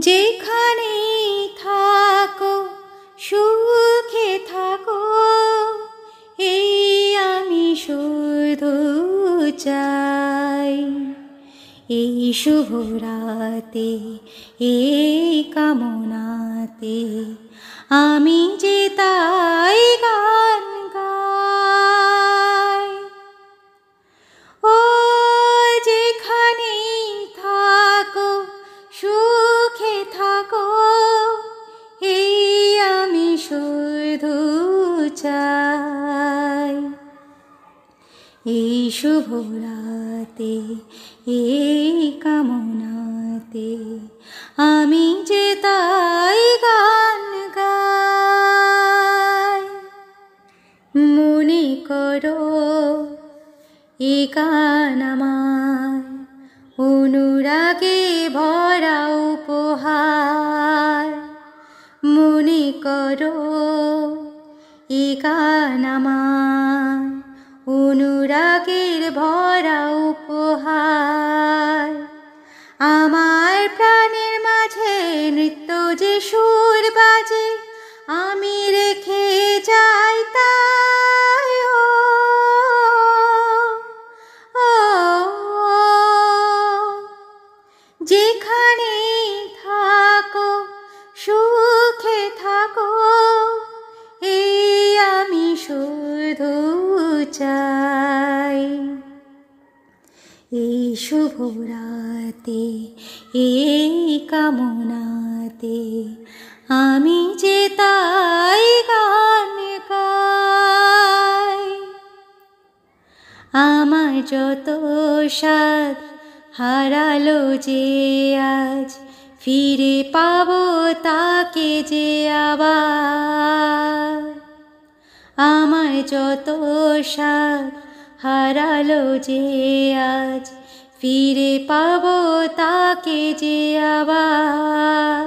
যেখানে থাকো সুখে থাকো, এই আমি শুধু চাই। এই শুভ রাতে এই কামনাতে আমি যে তাই গান গাই। ও যেখানে থাকো সুখে থাকো, এই আমি শুধু চাই। এই শুভ রাতে এই কামনাতে আমি যে তাই গান গাই। মনে করো এ গান আমার অনুরাগে ভরা উপহার। মনে করো এ গান আমার অনুরাগের ভরা উপহার। আমার প্রাণের মাঝে নৃত্য যে সুর বাজে, আমি রেখে যাই তাই। যেখানে থাকো সুখে থাকো, এই আমি শুধু চাই। এই শুভ রাতে এই কামনাতে আমি যে তাই গান গাই। আমার যত সাধ হারালো যে আজ, ফিরে পাবো তাকে যে আবার। আমার যত সাধ হারালো যে আজ, ফিরে পাবো তাকে যে আবার।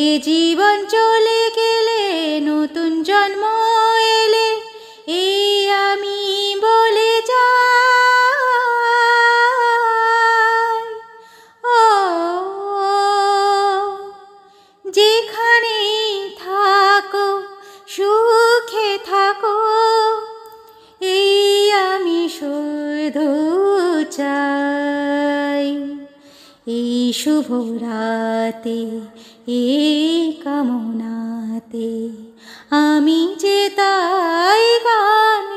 এ জীবন চলে গেলে নতুন জন্ম এলে, এই আমি বলে যাই। ও যেখানে থাকো সুখে থাকো, এই আমি শুধু চাই। এই শুভ রাতে এই কামনাতে আমি যে তাই গান